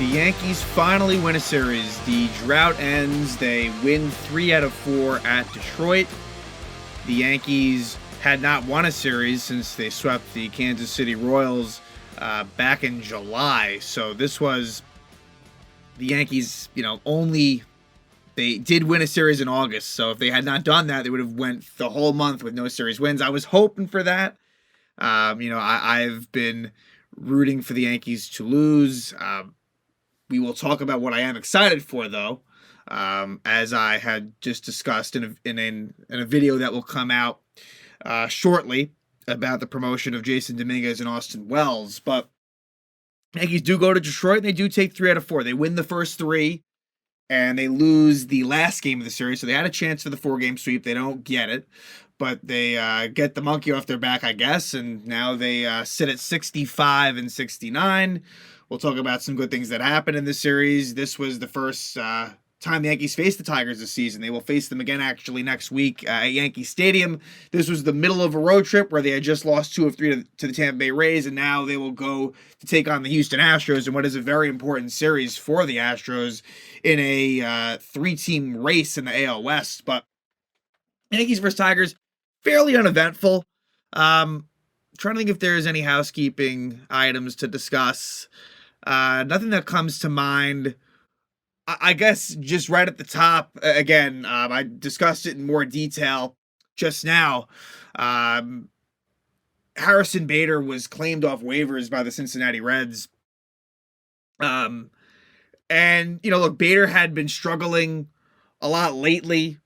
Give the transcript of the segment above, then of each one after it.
The Yankees finally win a series. The drought ends. They win 3 out of 4 at Detroit. The Yankees had not won a series since they swept the Kansas City Royals back in July. So this was the Yankees, they did win a series in August. So if they had not done that, they would have went the whole month with no series wins. I was hoping for that. I've been rooting for the Yankees to lose. We will talk about what I am excited for, though, as I had just discussed in a video that will come out shortly about the promotion of Jason Dominguez and Austin Wells. But Yankees do go to Detroit, and they do take 3 out of 4. They win the first 3, and they lose the last game of the series. So they had a chance for the 4-game sweep. They don't get it, but they get the monkey off their back, I guess, and now they sit at 65 and 69. We'll talk about some good things that happened in this series. This was the first time the Yankees faced the Tigers this season. They will face them again actually next week at Yankee Stadium. This was the middle of a road trip where they had just lost 2 of 3 to the Tampa Bay Rays, and now they will go to take on the Houston Astros in what is a very important series for the Astros in a 3-team race in the AL West. But Yankees versus Tigers, fairly uneventful. Trying to think if there's any housekeeping items to discuss. Nothing that comes to mind. I guess just right at the top, again, I discussed it in more detail just now. Harrison Bader was claimed off waivers by the Cincinnati Reds. And, look, Bader had been struggling a lot lately.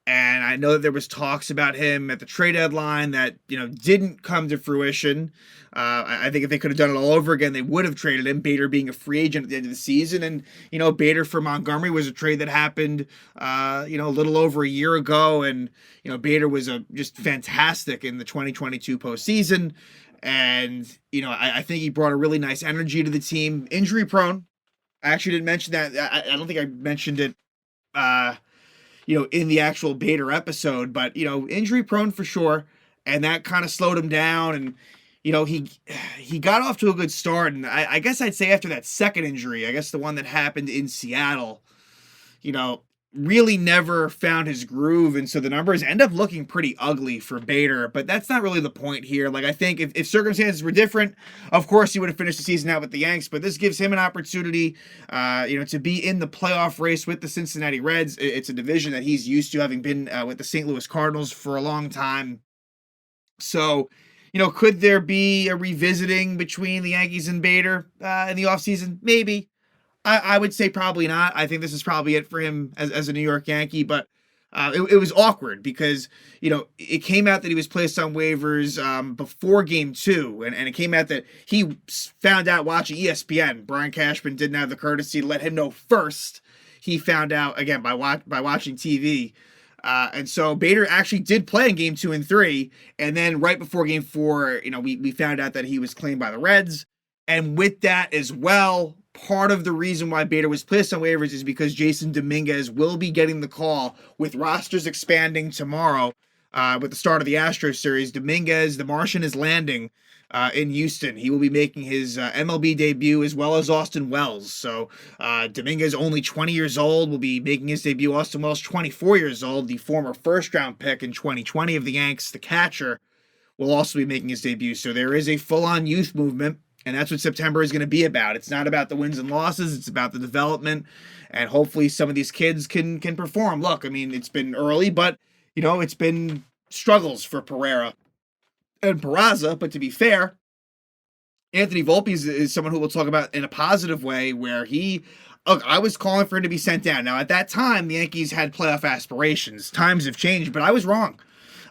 And I know that there was talks about him at the trade deadline that, didn't come to fruition. I think if they could have done it all over again, they would have traded him, Bader being a free agent at the end of the season. And, Bader for Montgomery was a trade that happened, a little over a year ago. And, Bader was just fantastic in the 2022 postseason. And, I think he brought a really nice energy to the team. Injury prone. I actually didn't mention that. I don't think I mentioned it, in the actual Bader episode, but, injury prone for sure. And that kind of slowed him down. And, he got off to a good start. And I guess I'd say after that second injury, I guess the one that happened in Seattle, really never found his groove. And so the numbers end up looking pretty ugly for Bader, but that's not really the point here. Like, I think if circumstances were different, of course he would have finished the season out with the Yanks, but this gives him an opportunity, to be in the playoff race with the Cincinnati Reds. It's a division that he's used to, having been with the St. Louis Cardinals for a long time. So, could there be a revisiting between the Yankees and Bader in the offseason? Maybe. I would say probably not. I think this is probably it for him as a New York Yankee, but it was awkward because, it came out that he was placed on waivers before Game 2, and it came out that he found out watching ESPN. Brian Cashman didn't have the courtesy to let him know first. He found out, again, by watching TV. And so Bader actually did play in Game 2 and 3, and then right before Game 4, we found out that he was claimed by the Reds, and with that as well, part of the reason why Bader was placed on waivers is because Jason Dominguez will be getting the call with rosters expanding tomorrow with the start of the Astros series. Dominguez, the Martian, is landing in Houston. He will be making his MLB debut, as well as Austin Wells. So Dominguez, only 20 years old, will be making his debut. Austin Wells, 24 years old, the former first-round pick in 2020 of the Yanks, the catcher, will also be making his debut. So there is a full-on youth movement. And that's what September is going to be about. It's not about the wins and losses. It's about the development. And hopefully some of these kids can perform. Look, I mean, it's been early, but, it's been struggles for Pereira and Peraza. But to be fair, Anthony Volpe is someone who we'll talk about in a positive way, where I was calling for him to be sent down. Now, at that time, the Yankees had playoff aspirations. Times have changed, but I was wrong.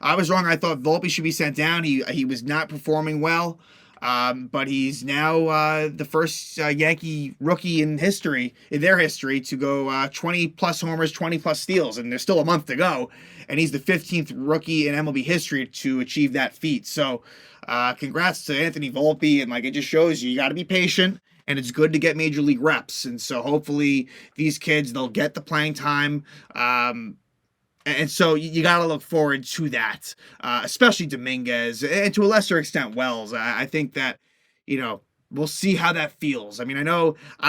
I thought Volpe should be sent down. He was not performing well. But he's now the first Yankee rookie in their history, to go 20-plus homers, 20-plus steals, and there's still a month to go, and he's the 15th rookie in MLB history to achieve that feat. So congrats to Anthony Volpe, and it just shows you got to be patient, and it's good to get major league reps. And so hopefully these kids, they'll get the playing time. And so you got to look forward to that, especially Dominguez, and to a lesser extent Wells. I think that, We'll see how that feels. I mean, I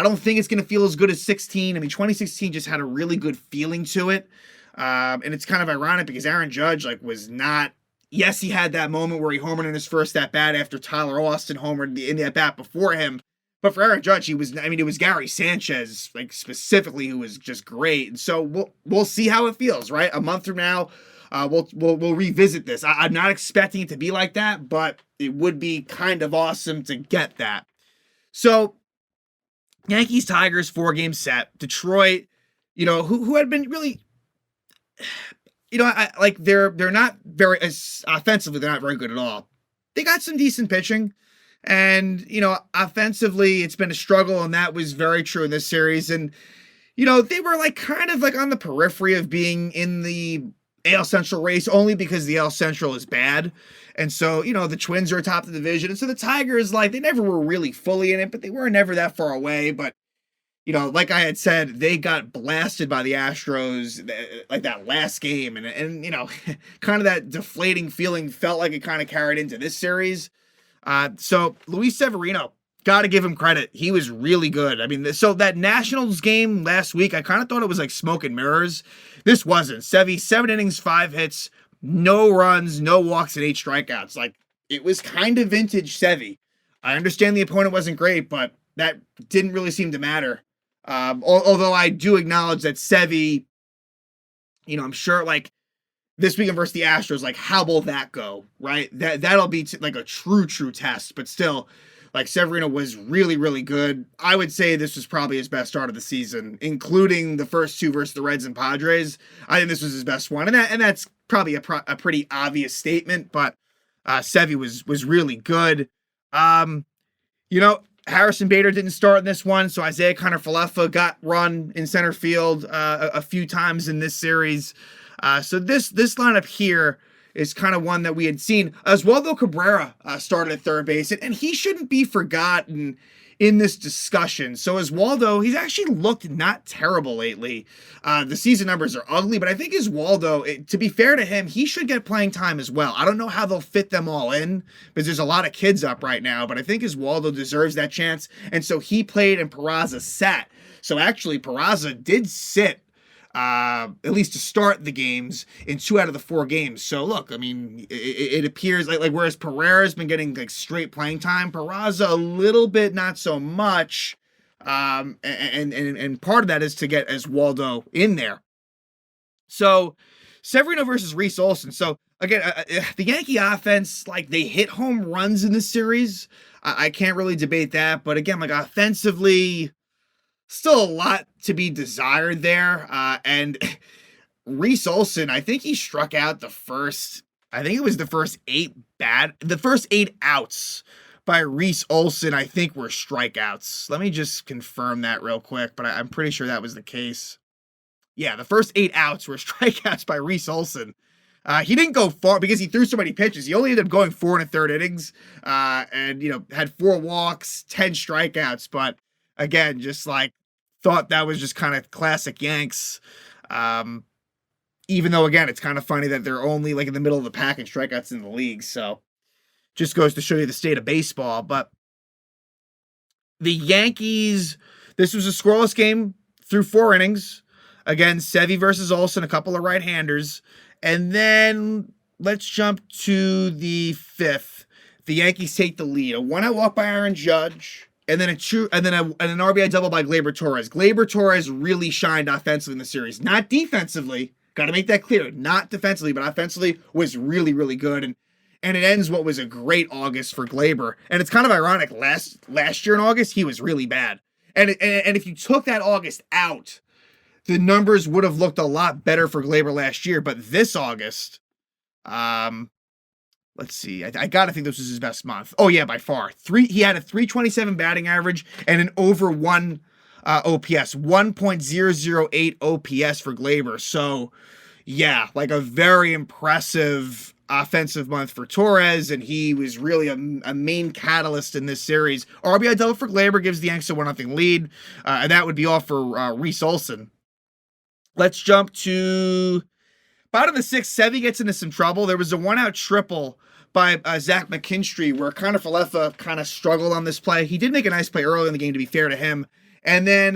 don't think it's going to feel as good as 16. I mean, 2016 just had a really good feeling to it. And it's kind of ironic because Aaron Judge, like, was not. Yes, he had that moment where he homered in his first at bat after Tyler Austin homered in the at bat before him. But for Aaron Judge, it was Gary Sanchez, like, specifically, who was just great. And so we'll see how it feels, right? A month from now, we'll revisit this. I'm not expecting it to be like that, but it would be kind of awesome to get that. So, Yankees Tigers 4-game set. Detroit, who had been really, they're not very offensively. They're not very good at all. They got some decent pitching, and offensively, it's been a struggle, and that was very true in this series. And they were like kind of like on the periphery of being in the AL Central race only because the AL Central is bad. And so, the Twins are atop the division. And so the Tigers, like, they never were really fully in it, but they were never that far away. But, like I had said, they got blasted by the Astros, like that last game. And kind of that deflating feeling felt like it kind of carried into this series. So Luis Severino, got to give him credit. He was really good. I mean, so that Nationals game last week, I kind of thought it was like smoke and mirrors. This wasn't. Sevy, 7 innings, 5 hits, no runs, no walks, and 8 strikeouts. Like, it was kind of vintage Sevy. I understand the opponent wasn't great, but that didn't really seem to matter. Although I do acknowledge that Sevy, I'm sure, like, this weekend versus the Astros, like, how will that go, right? That'll be like a true test, but still, like, Severino was really, really good. I would say this was probably his best start of the season, including the first 2 versus the Reds and Padres. I think this was his best one, and that's probably a pretty obvious statement, but Sevy was really good. Harrison Bader didn't start in this one, so Isaiah Kiner-Falefa got run in center field a few times in this series. So this lineup here is kind of one that we had seen. Oswaldo Cabrera started at third base, and he shouldn't be forgotten in this discussion. So Oswaldo, he's actually looked not terrible lately. The season numbers are ugly, but I think Oswaldo, to be fair to him, he should get playing time as well. I don't know how they'll fit them all in, because there's a lot of kids up right now, but I think Oswaldo deserves that chance. And so he played and Peraza sat. So actually, Peraza did sit, at least to start the games, in 2 out of the 4 games. So look, I mean, it appears like whereas Pereira's been getting like straight playing time, Peraza a little bit not so much. And part of that is to get Oswaldo in there. So Severino versus Reese Olson. So again, the Yankee offense, like, they hit home runs in this series. I can't really debate that, but again, like, offensively, still a lot to be desired there. And Reese Olson, I think he struck out the first 8 outs by Reese Olson, I think, were strikeouts. Let me just confirm that real quick, but I'm pretty sure that was the case. Yeah, the first 8 outs were strikeouts by Reese Olson. He didn't go far because he threw so many pitches. He only ended up going 4 1/3 innings, and had 4 walks, 10 strikeouts. But again, just like, thought that was just kind of classic Yanks. Even though, again, it's kind of funny that they're only like in the middle of the pack in strikeouts in the league. So just goes to show you the state of baseball. But the Yankees, this was a scoreless game through 4 innings. Again, Sevy versus Olson, a couple of right-handers. And then let's jump to the 5th. The Yankees take the lead. A 1-out walk by Aaron Judge. And then an RBI double by Gleyber Torres. Gleyber Torres really shined offensively in the series. Not defensively. Got to make that clear. Not defensively, but offensively was really, really good. And it ends what was a great August for Gleyber. And it's kind of ironic. Last year in August, he was really bad. And if you took that August out, the numbers would have looked a lot better for Gleyber last year. But this August, let's see. I gotta think this was his best month. Oh yeah, by far. He had a 327 batting average and an over 1 OPS, 1.008 OPS for Gleyber. So yeah, like a very impressive offensive month for Torres, and he was really a main catalyst in this series. RBI double for Gleyber gives the Yankees a 1-0 lead, and that would be all for Reese Olson. Let's jump to bottom of the 6th. Sevy gets into some trouble. There was a 1-out triple by Zach McKinstry, where Connor Falefa kind of struggled on this play. He did make a nice play early in the game, to be fair to him. And then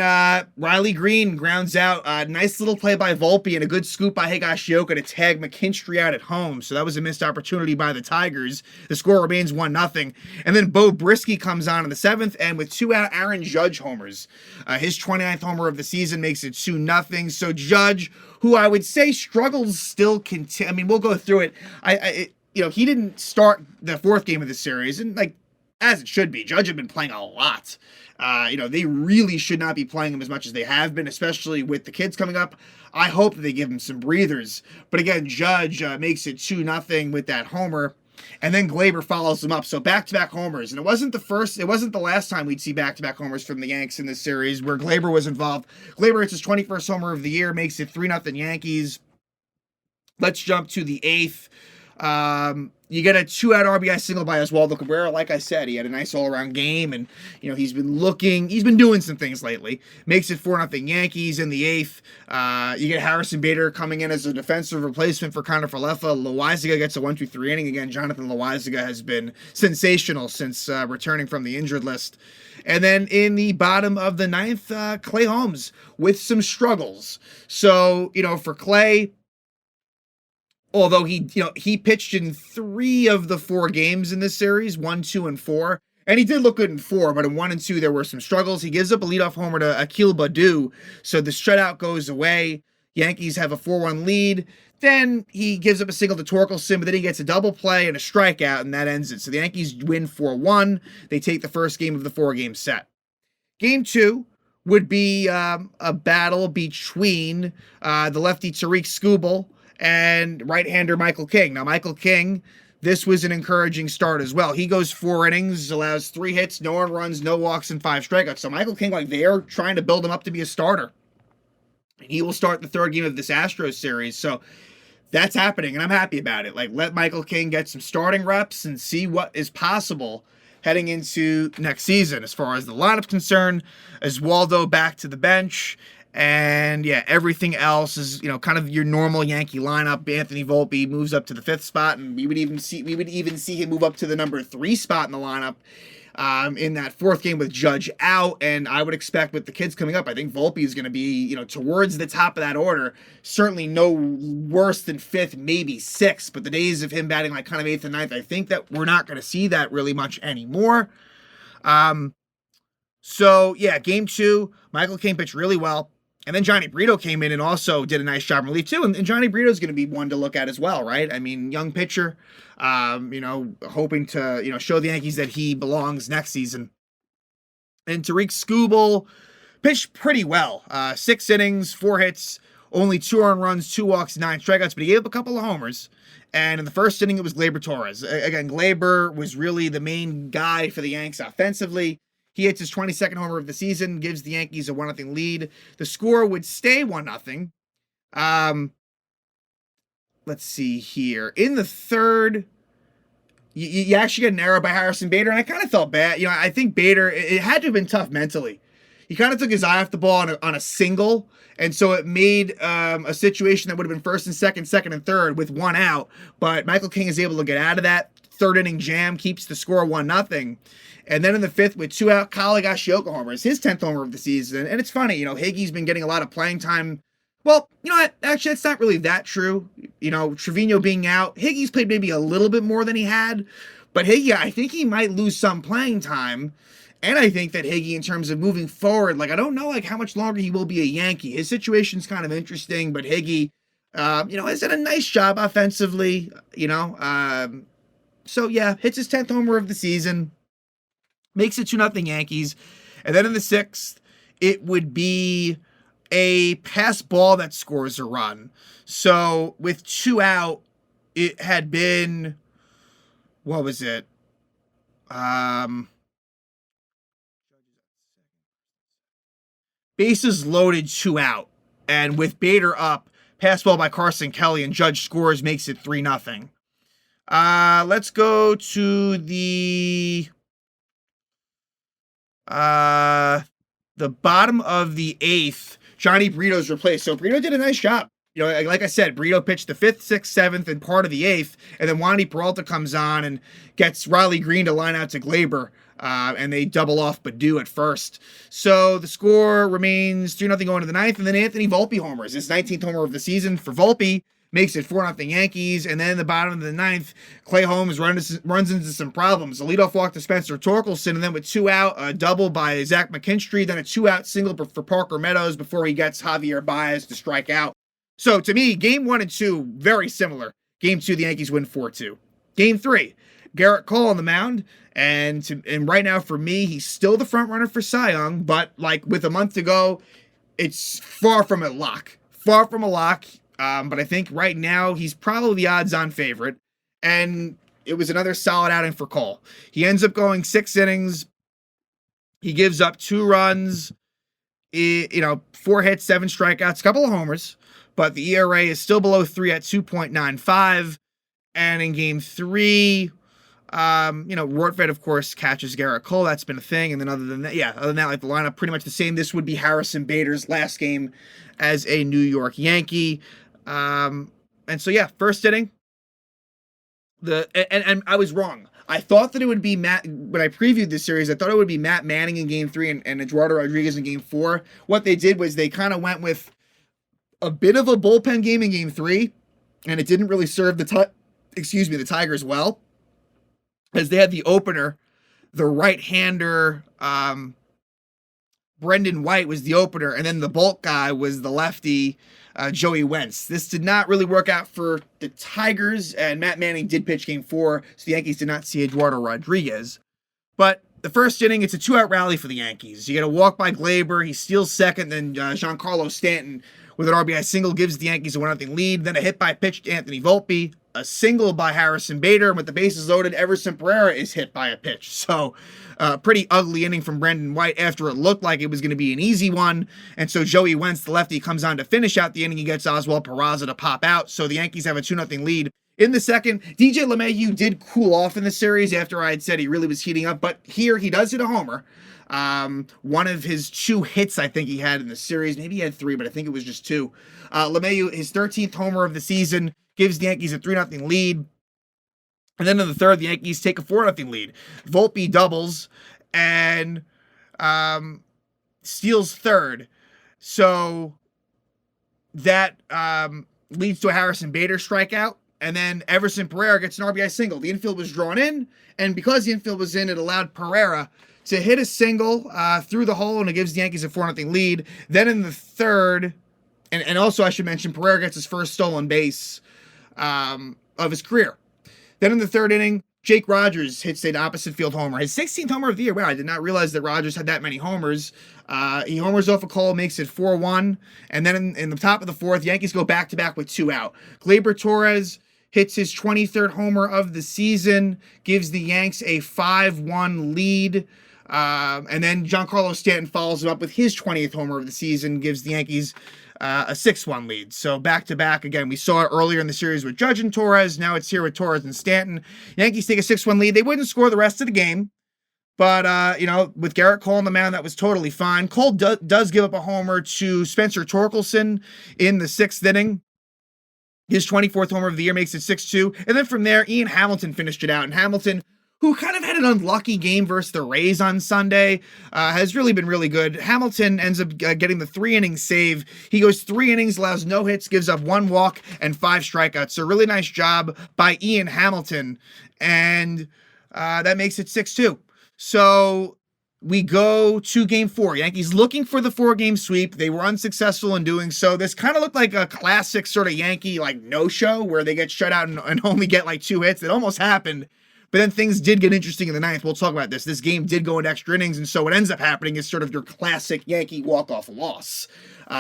Riley Green grounds out. Nice little play by Volpe and a good scoop by Higashioka to tag McKinstry out at home. So that was a missed opportunity by the Tigers. The score remains 1-0. And then Bo Brisky comes on in the 7th, and with 2 out, Aaron Judge homers. His 29th homer of the season makes it 2-0. So Judge, who I would say struggles still I mean, we'll go through it. He didn't start the 4th game of the series, and as it should be. Judge had been playing a lot. They really should not be playing him as much as they have been, especially with the kids coming up. I hope that they give him some breathers. But again, Judge makes it 2-0 with that homer. And then Gleyber follows him up. So back-to-back homers. And it wasn't the last time we'd see back-to-back homers from the Yanks in this series where Gleyber was involved. Gleyber hits his 21st homer of the year, makes it 3-0 Yankees. Let's jump to the 8th. You get a 2-out RBI single by Oswaldo Cabrera. Like I said, he had a nice all-around game, and he's been doing some things lately. Makes it 4-0 Yankees in the 8th. You get Harrison Bader coming in as a defensive replacement for Connor Falefa. Loaizaga gets a 1-2-3 inning. Again, Jonathan Loaizaga has been sensational since returning from the injured list. And then in the bottom of the 9th, Clay Holmes with some struggles. So, for Clay, although he pitched in 3 of the 4 games in this series, 1, 2, and 4. And he did look good in 4, but in 1 and 2, there were some struggles. He gives up a leadoff homer to Akil Baddoo, so the shutout goes away. Yankees have a 4-1 lead. Then he gives up a single to Torkelson, but then he gets a double play and a strikeout, and that ends it. So the Yankees win 4-1. They take the first game of the 4-game set. Game 2 would be a battle between the lefty Tariq Skubal and right-hander Michael King. Now, Michael King, this was an encouraging start as well. He goes 4 innings, allows 3 hits, no earned runs, no walks, and 5 strikeouts. So Michael King, they are trying to build him up to be a starter. He will start the 3rd game of this Astros series. So that's happening, and I'm happy about it. Let Michael King get some starting reps and see what is possible heading into next season. As far as the lineup's concerned, Oswaldo back to the bench. And yeah, everything else is, kind of your normal Yankee lineup. Anthony Volpe moves up to the 5th spot, and we would even see him move up to the number 3 spot in the lineup in that 4th game with Judge out. And I would expect with the kids coming up, I think Volpe is going to be, towards the top of that order. Certainly no worse than 5th, maybe 6th. But the days of him batting kind of 8th and 9th, I think that we're not going to see that really much anymore. So yeah, game 2, Michael King pitched really well. And then Johnny Brito came in and also did a nice job in relief too. And Johnny Brito is going to be one to look at as well, right? I mean, young pitcher, hoping to, show the Yankees that he belongs next season. And Tariq Skubal pitched pretty well. 6 innings, 4 hits, only 2 earned runs, 2 walks, 9 strikeouts, but he gave up a couple of homers. And in the first inning, it was Gleyber Torres. Again, Gleyber was really the main guy for the Yanks offensively. He hits his 22nd homer of the season, gives the Yankees a 1-0 lead. The score would stay 1-0. Let's see here. In the 3rd, you actually get an error by Harrison Bader, and I kind of felt bad. I think Bader, it had to have been tough mentally. He kind of took his eye off the ball on a single, and so it made a situation that would have been 1st and 2nd and 3rd with 1 out. But Michael King is able to get out of that 3rd inning jam, keeps the score 1-0. And then in the 5th, with 2 out, Higashioka homers, his 10th homer of the season. And it's funny, Higgy's been getting a lot of playing time. Well, you know what? Actually, that's not really that true. Trevino being out, Higgy's played maybe a little bit more than he had. But Higgy, I think he might lose some playing time. And I think that Higgy, in terms of moving forward, I don't know, how much longer he will be a Yankee. His situation's kind of interesting, but Higgy, has done a nice job offensively, So, yeah, hits his 10th homer of the season. Makes it 2-0 Yankees. And then in the 6th, it would be a pass ball that scores a run. So with 2 out, it had been, what was it? Bases loaded, 2 out. And with Bader up, pass ball by Carson Kelly, and Judge scores, makes it 3-0. Let's go to the bottom of the 8th. Johnny Brito's replaced. So Brito did a nice job. Like I said, Brito pitched the 5th, 6th, 7th, and part of the 8th, and then Wandy Peralta comes on and gets Riley Green to line out to Gleyber, and they double off Badu at first. So the score remains 2-0 going to the 9th, and then Anthony Volpe homers. His 19th homer of the season for Volpe makes it 4-0 Yankees, and then in the bottom of the 9th, Clay Holmes runs into some problems. A leadoff walk to Spencer Torkelson, and then with 2 out, a double by Zach McKinstry, then a 2-out single for Parker Meadows before he gets Javier Baez to strike out. So to me, game 1 and 2, very similar. Game 2, the Yankees win 4-2. Game 3, Garrett Cole on the mound, and right now for me, he's still the front runner for Cy Young, but like with a month to go, it's far from a lock. Far from a lock, but I think right now he's probably the odds-on favorite, and it was another solid outing for Cole. He ends up going 6 innings. He gives up 2 runs, 4 hits, 7 strikeouts, a couple of homers, but the ERA is still below 3 at 2.95. And in game 3, Rortvedt, of course, catches Garrett Cole. That's been a thing. And then other than that, like the lineup pretty much the same. This would be Harrison Bader's last game as a New York Yankee. And so, first inning. And I was wrong. I thought that it would be Matt, when I previewed this series, I thought it would be Matt Manning in game 3 and Eduardo Rodriguez in game 4. What they did was they kind of went with a bit of a bullpen game in game 3, and it didn't really serve the Tigers well, as they had the opener, the right-hander, Brendan White was the opener, and then the bulk guy was the lefty, Joey Wentz. This did not really work out for the Tigers, and Matt Manning did pitch game 4, so the Yankees did not see Eduardo Rodriguez. But the first inning, it's a 2-out rally for the Yankees. You get a walk by Gleyber, he steals second, then Giancarlo Stanton with an RBI single gives the Yankees a 1-0 lead. Then a hit by pitch to Anthony Volpe, a single by Harrison Bader, and with the bases loaded, Everson Pereira is hit by a pitch. So, pretty ugly inning from Brendan White after it looked like it was going to be an easy one. And so Joey Wentz, the lefty, comes on to finish out the inning. He gets Oswald Peraza to pop out. So the Yankees have a 2-0 lead. In the second, DJ LeMahieu did cool off in the series after I had said he really was heating up, but here he does hit a homer. One of his 2 hits I think he had in the series. Maybe he had 3, but I think it was just 2. LeMahieu, his 13th homer of the season, gives the Yankees a 3-0 lead. And then in the third, the Yankees take a 4-0 lead. Volpe doubles and steals third. So that leads to a Harrison Bader strikeout. And then Everson Pereira gets an RBI single. The infield was drawn in, and because the infield was in, it allowed Pereira to hit a single through the hole, and it gives the Yankees a 4-0 lead. Then in the third, and also I should mention, Pereira gets his first stolen base of his career. Then in the third inning, Jake Rogers hits an opposite field homer. His 16th homer of the year. Wow, I did not realize that Rogers had that many homers. He homers off a call, makes it 4-1. And then in the top of the fourth, Yankees go back-to-back with 2 out. Gleyber Torres hits his 23rd homer of the season, gives the Yanks a 5-1 lead. And then Giancarlo Stanton follows him up with his 20th homer of the season, gives the Yankees a 6-1 lead. So back-to-back, again, we saw it earlier in the series with Judge and Torres. Now it's here with Torres and Stanton. Yankees take a 6-1 lead. They wouldn't score the rest of the game. But, with Garrett Cole on the mound, that was totally fine. Cole does give up a homer to Spencer Torkelson in the 6th inning. His 24th homer of the year makes it 6-2. And then from there, Ian Hamilton finished it out. And Hamilton, who kind of had an unlucky game versus the Rays on Sunday, has really been really good. Hamilton ends up getting the 3-inning save. He goes 3 innings, allows no hits, gives up 1 walk and 5 strikeouts. So really nice job by Ian Hamilton. And that makes it 6-2. So we go to game 4. Yankees looking for the 4-game sweep. They were unsuccessful in doing so. This kind of looked like a classic sort of Yankee no-show where they get shut out and only get 2 hits. It almost happened. But then things did get interesting in the 9th. We'll talk about this. This game did go into extra innings, and so what ends up happening is sort of your classic Yankee walk-off loss,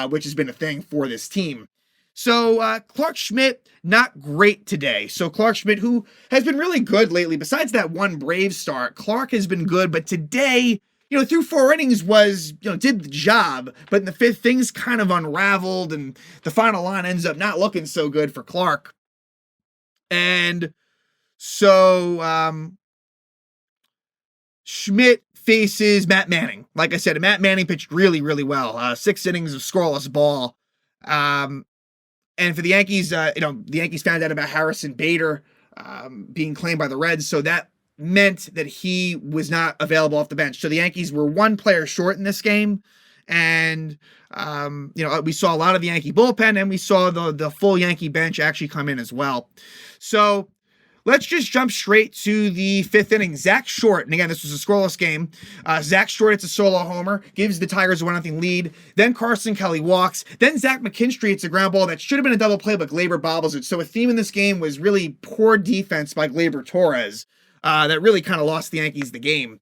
which has been a thing for this team. So Clarke Schmidt, not great today. So Clarke Schmidt, who has been really good lately, besides that one Braves start, Clarke has been good, but today, through 4 innings was, did the job, but in the 5th, things kind of unraveled, and the final line ends up not looking so good for Clarke. And so Schmidt faces Matt Manning. Like I said, Matt Manning pitched really, really well. 6 innings of scoreless ball. And for the Yankees, the Yankees found out about Harrison Bader being claimed by the Reds, so that meant that he was not available off the bench. So the Yankees were one player short in this game, and we saw a lot of the Yankee bullpen, and we saw the full Yankee bench actually come in as well. So let's just jump straight to the fifth inning. Zach Short, and again, this was a scoreless game. Zach Short hits a solo homer, gives the Tigers a 1-0 lead. Then Carson Kelly walks. Then Zach McKinstry hits a ground ball that should have been a double play, but Gleyber bobbles it. So a theme in this game was really poor defense by Gleyber Torres that really kind of lost the Yankees the game.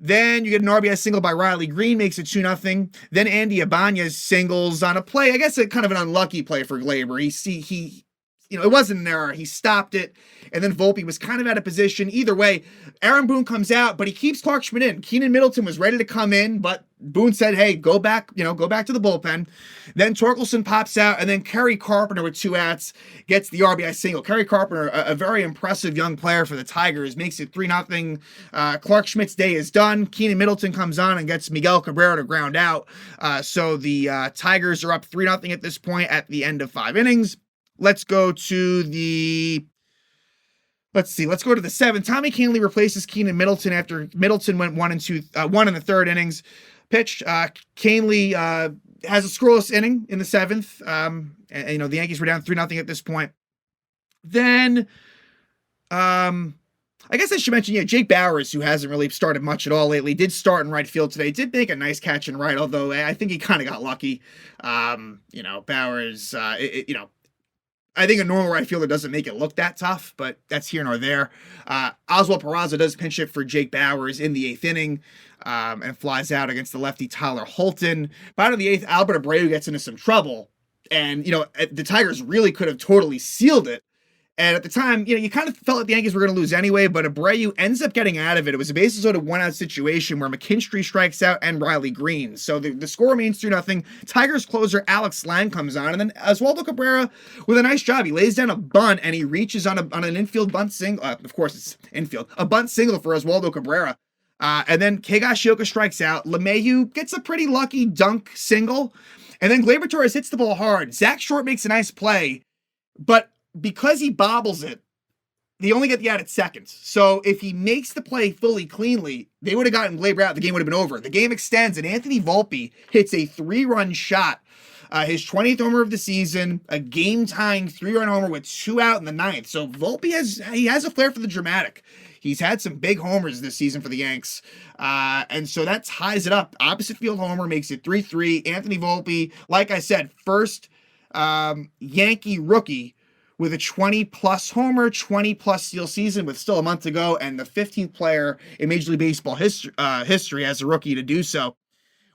Then you get an RBI single by Riley Green, makes it 2-0. Then Andy Ibanez singles on a play, I guess a kind of an unlucky play for Gleyber. It wasn't an error. He stopped it, and then Volpe was kind of out of position. Either way, Aaron Boone comes out, but he keeps Clarke Schmidt in. Keenan Middleton was ready to come in, but Boone said, hey, go back to the bullpen. Then Torkelson pops out, and then Kerry Carpenter with 2 outs gets the RBI single. Kerry Carpenter, a very impressive young player for the Tigers, makes it 3-0. Clarke Schmidt's day is done. Keenan Middleton comes on and gets Miguel Cabrera to ground out. So the Tigers are up 3-0 at this point at the end of 5 innings. Let's go to the 7th. Tommy Kahnle replaces Keenan Middleton after Middleton went 1 in the third innings. Pitched. Kahnle has a scoreless inning in the 7th. And the Yankees were down 3-0 at this point. Then, I guess I should mention, Jake Bauers, who hasn't really started much at all lately, did start in right field today. Did make a nice catch in right, although I think he kind of got lucky. Bauers, I think a normal right fielder doesn't make it look that tough, but that's here nor there. Oswald Peraza does pinch hit for Jake Bauers in the 8th inning and flies out against the lefty Tyler Holton. Bottom of the 8th, Albert Abreu gets into some trouble. And, the Tigers really could have totally sealed it. And at the time, you kind of felt like the Yankees were going to lose anyway, but Abreu ends up getting out of it. It was a bases loaded 1-out situation where McKinstry strikes out and Riley Green. So the score remains 3-0. Tigers closer Alex Lang comes on, and then Oswaldo Cabrera with a nice job. He lays down a bunt and he reaches on an infield bunt single. Of course, it's infield. A bunt single for Oswaldo Cabrera. And then Higashioka strikes out. LeMahieu gets a pretty lucky dunk single. And then Gleyber Torres hits the ball hard. Zach Short makes a nice play, but because he bobbles it, they only get the out at second. So if he makes the play fully cleanly, they would have gotten Gleyber out. The game would have been over. The game extends, and Anthony Volpe hits a 3-run shot. His 20th homer of the season, a game-tying 3-run homer with 2 out in the 9th. So Volpe has a flair for the dramatic. He's had some big homers this season for the Yanks. And so that ties it up. Opposite field homer makes it 3-3. Anthony Volpe, like I said, first Yankee rookie with a 20-plus homer, 20-plus steal season with still a month to go, and the 15th player in Major League Baseball history as a rookie to do so.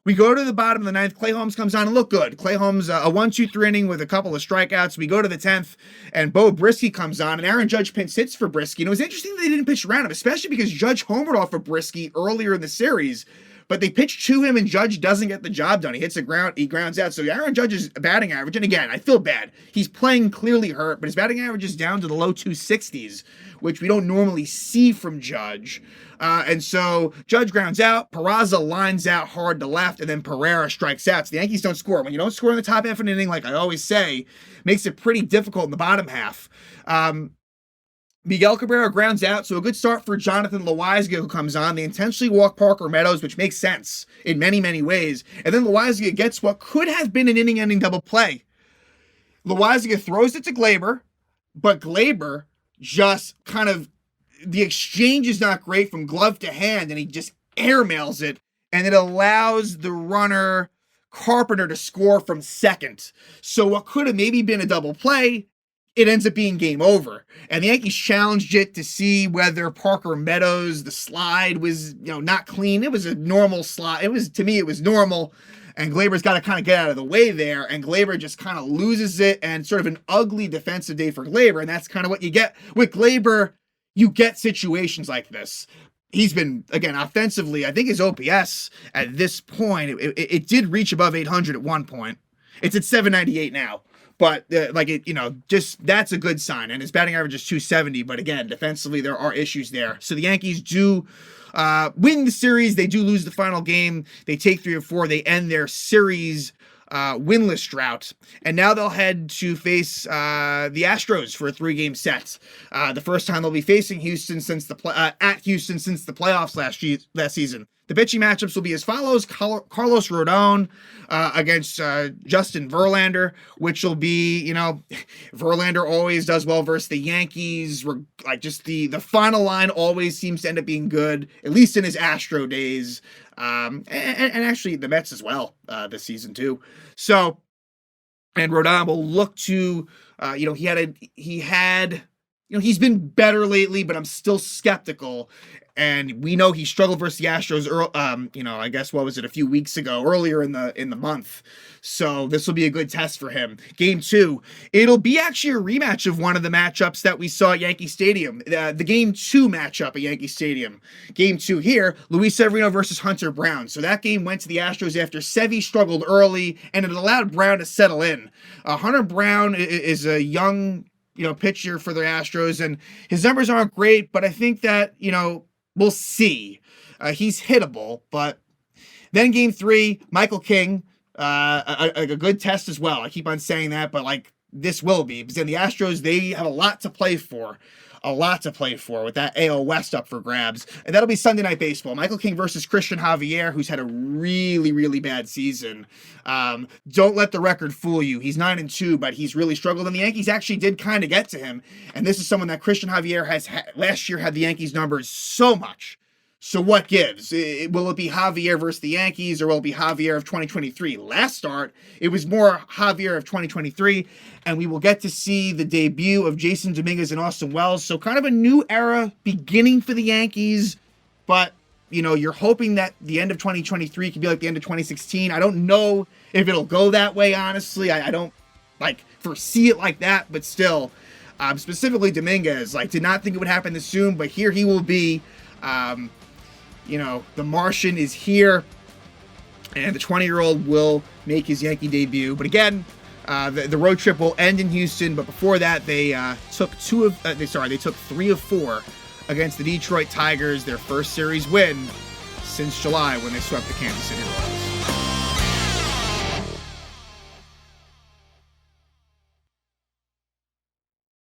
We go to the bottom of the 9th. Clay Holmes comes on and look good. Clay Holmes, a 1-2-3 inning with a couple of strikeouts. We go to the 10th, and Bo Brisky comes on, and Aaron Judge pinch hits for Brisky. And it was interesting that they didn't pitch around him, especially because Judge homered off of Brisky earlier in the series. But they pitch to him, and Judge doesn't get the job done. He hits he grounds out. So Aaron Judge's batting average, and again, I feel bad. He's playing clearly hurt, but his batting average is down to the low 260s, which we don't normally see from Judge. And so Judge grounds out, Peraza lines out hard to left, and then Pereira strikes out. So the Yankees don't score. When you don't score in the top half of an inning, like I always say, makes it pretty difficult in the bottom half. Miguel Cabrera grounds out, so a good start for Jonathan Loaisiga, who comes on. They intentionally walk Parker Meadows, which makes sense in many, many ways. And then Loaisiga gets what could have been an inning-ending double play. Loaisiga throws it to Gleyber, but Gleyber just kind of, the exchange is not great from glove to hand, and he just airmails it, and it allows the runner Carpenter to score from second. So what could have maybe been a double play, it ends up being game over. And the Yankees challenged it to see whether Parker Meadows, the slide was, not clean. It was a normal slide. To me, it was normal. And Gleyber's got to kind of get out of the way there. And Gleyber just kind of loses it, and sort of an ugly defensive day for Gleyber. And that's kind of what you get. With Gleyber, you get situations like this. He's been, again, offensively, I think his OPS at this point, it did reach above 800 at one point. It's at 798 now. But, just that's a good sign. And his batting average is 270. But again, defensively, there are issues there. So the Yankees do win the series. They do lose the final game. They take 3 of 4. They end their series winless drought, and now they'll head to face the Astros for a 3-game set. The first time they'll be facing Houston since at Houston since the playoffs last season. The pitching matchups will be as follows: Carlos Rodon against Justin Verlander, which will be, Verlander always does well versus the Yankees. Like, just the final line always seems to end up being good, at least in his Astro days. And actually the Mets as well this season too. So, and Rodon will look to, he's been better lately, but I'm still skeptical. And we know he struggled versus the Astros, I guess, what was it, a few weeks ago, earlier in the month. So this will be a good test for him. Game 2, it'll be actually a rematch of one of the matchups that we saw at Yankee Stadium. The Game 2 matchup at Yankee Stadium. Game 2 here, Luis Severino versus Hunter Brown. So that game went to the Astros after Sevy struggled early, and it allowed Brown to settle in. Hunter Brown is a young, pitcher for the Astros, and his numbers aren't great, but I think that, we'll see. He's hittable, but then Game 3, Michael King, a good test as well. I keep on saying that, but this will be, because then the Astros, they have a lot to play for with that AL West up for grabs, and that'll be Sunday Night Baseball. Michael King versus Christian Javier, who's had a really, really bad season. Don't let the record fool you. He's 9-2, but he's really struggled, and the Yankees actually did kind of get to him, and this is someone that Christian Javier has last year had the Yankees numbers so much. So what gives? Will it be Javier versus the Yankees, or will it be Javier of 2023? Last start, it was more Javier of 2023, and we will get to see the debut of Jason Dominguez and Austin Wells. So kind of a new era beginning for the Yankees, but, you're hoping that the end of 2023 can be like the end of 2016. I don't know if it'll go that way, honestly. I don't, foresee it like that, but still, specifically Dominguez, did not think it would happen this soon, but here he will be. The Martian is here, and the 20-year-old will make his Yankee debut. But again, the road trip will end in Houston. But before that, they took 3 of 4 against the Detroit Tigers, their first series win since July when they swept the Kansas City Royals.